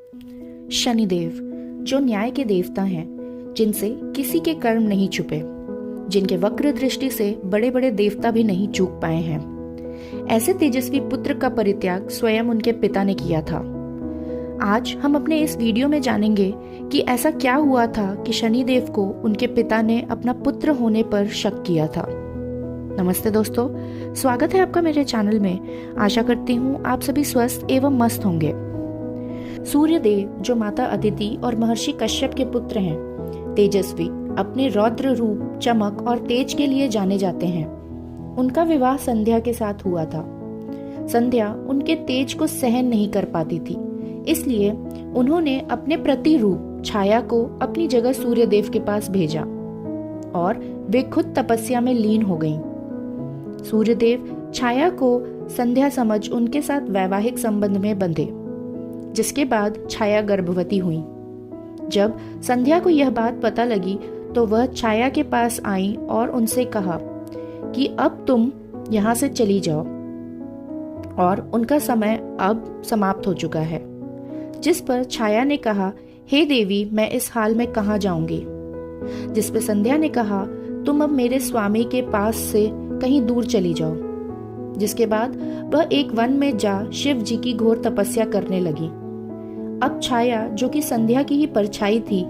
शनिदेव जो न्याय के देवता हैं, जिनसे किसी के कर्म नहीं छुपे, जिनके वक्र दृष्टि से बड़े बड़े देवता भी नहीं चूक पाए हैं, ऐसे तेजस्वी पुत्र का परित्याग स्वयं उनके पिता ने किया था। आज हम अपने इस वीडियो में जानेंगे कि ऐसा क्या हुआ था कि शनिदेव को उनके पिता ने अपना पुत्र होने पर शक किया था। नमस्ते दोस्तों, स्वागत है आपका मेरे चैनल में। आशा करती हूँ आप सभी स्वस्थ एवं मस्त होंगे। सूर्यदेव जो माता अदिति और महर्षि कश्यप के पुत्र हैं, तेजस्वी, अपने रौद्र रूप, चमक और तेज के लिए जाने जाते हैं। उनका विवाह संध्या के साथ हुआ था। संध्या उनके तेज को सहन नहीं कर पाती थी, इसलिए उन्होंने अपने प्रतिरूप छाया को अपनी जगह सूर्यदेव के पास भेजा और वे खुद तपस्या में लीन हो गईं। सूर्यदेव छाया को संध्या समझ उनके साथ वैवाहिक संबंध में बंधे, जिसके बाद छाया गर्भवती हुई। जब संध्या को यह बात पता लगी तो वह छाया के पास आई और उनसे कहा कि अब तुम यहाँ से चली जाओ और उनका समय अब समाप्त हो चुका है। जिस पर छाया ने कहा, हे देवी, मैं इस हाल में कहाँ जाऊंगी। जिस पर संध्या ने कहा, तुम अब मेरे स्वामी के पास से कहीं दूर चली जाओ। जिसके बाद वह एक वन में जा शिव जी की घोर तपस्या करने लगी। अब छाया, जो कि संध्या की ही परछाई थी,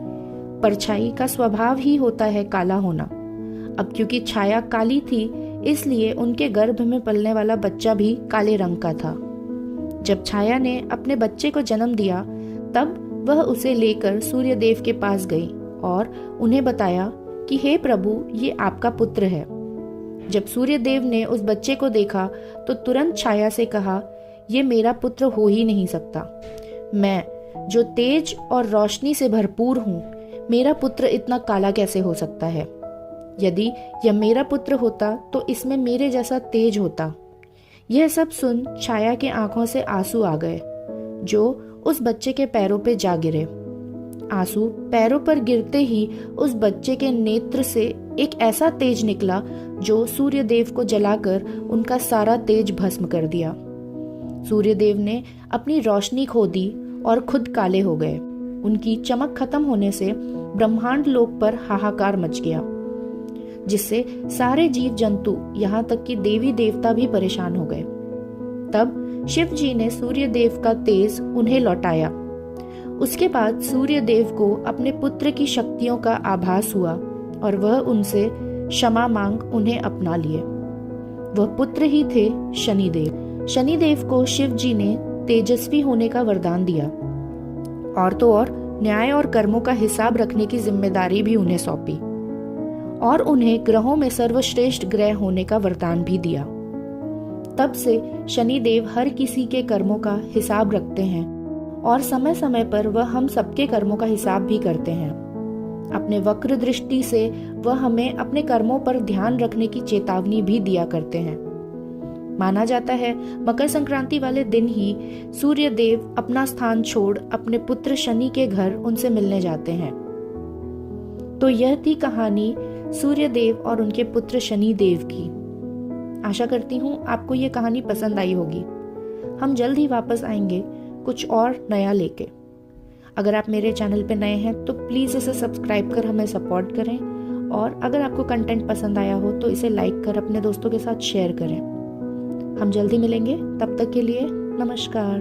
परछाई का स्वभाव ही होता है काला होना। अब क्योंकि छाया काली थी, इसलिए उनके गर्भ में पलने वाला बच्चा भी काले रंग का था। जब छाया ने अपने बच्चे को जन्म दिया, तब वह उसे लेकर सूर्यदेव के पास गई और उन्हें बताया कि हे प्रभु, ये आपका पुत्र है। जब सूर्यदेव ने उस बच्चे को देखा तो तुरंत छाया से कहा, ये मेरा पुत्र हो ही नहीं सकता। मैं जो तेज और रोशनी से भरपूर हूँ, मेरा पुत्र इतना काला कैसे हो सकता है। यदि यह मेरा पुत्र होता तो इसमें मेरे जैसा तेज होता। यह सब सुन छाया के आंखों से आंसू आ गए, जो उस बच्चे के पैरों पे जा गिरे। आंसू पैरों पर गिरते ही उस बच्चे के नेत्र से एक ऐसा तेज निकला जो सूर्यदेव को जलाकर उनका सारा तेज भस्म कर दिया। सूर्यदेव ने अपनी रोशनी खो दी और खुद काले हो गए। उनकी चमक खत्म होने से ब्रह्मांड लोक पर हाहाकार मच गया, जिससे सारे जीव जंतु, यहाँ तक कि देवी देवता भी परेशान हो गए। तब शिव जी ने सूर्यदेव का तेज उन्हें लौटाया। उसके बाद सूर्यदेव को अपने पुत्र की शक्तियों का आभास हुआ और वह उनसे क्षमा मांग उन्हें अपना लिए। वह पुत्र ही थे शनिदेव। शनिदेव को शिव जी ने तेजस्वी होने का वरदान दिया और तो और न्याय और कर्मों का हिसाब रखने की जिम्मेदारी भी उन्हें सौंपी और उन्हें ग्रहों में सर्वश्रेष्ठ ग्रह होने का वरदान भी दिया। तब से शनिदेव हर किसी के कर्मों का हिसाब रखते हैं और समय समय पर वह हम सबके कर्मों का हिसाब भी करते हैं। अपने वक्र दृष्टि से वह हमें अपने कर्मों पर ध्यान रखने की चेतावनी भी दिया करते हैं। माना जाता है मकर संक्रांति वाले दिन ही सूर्यदेव अपना स्थान छोड़ अपने पुत्र शनि के घर उनसे मिलने जाते हैं। तो यह थी कहानी सूर्यदेव और उनके पुत्र शनिदेव की। आशा करती हूँ आपको ये कहानी पसंद आई होगी। हम जल्द ही वापस आएंगे कुछ और नया लेके। अगर आप मेरे चैनल पे नए हैं तो प्लीज़ इसे सब्सक्राइब कर हमें सपोर्ट करें और अगर आपको कंटेंट पसंद आया हो तो इसे लाइक कर अपने दोस्तों के साथ शेयर करें। हम जल्दी मिलेंगे, तब तक के लिए नमस्कार।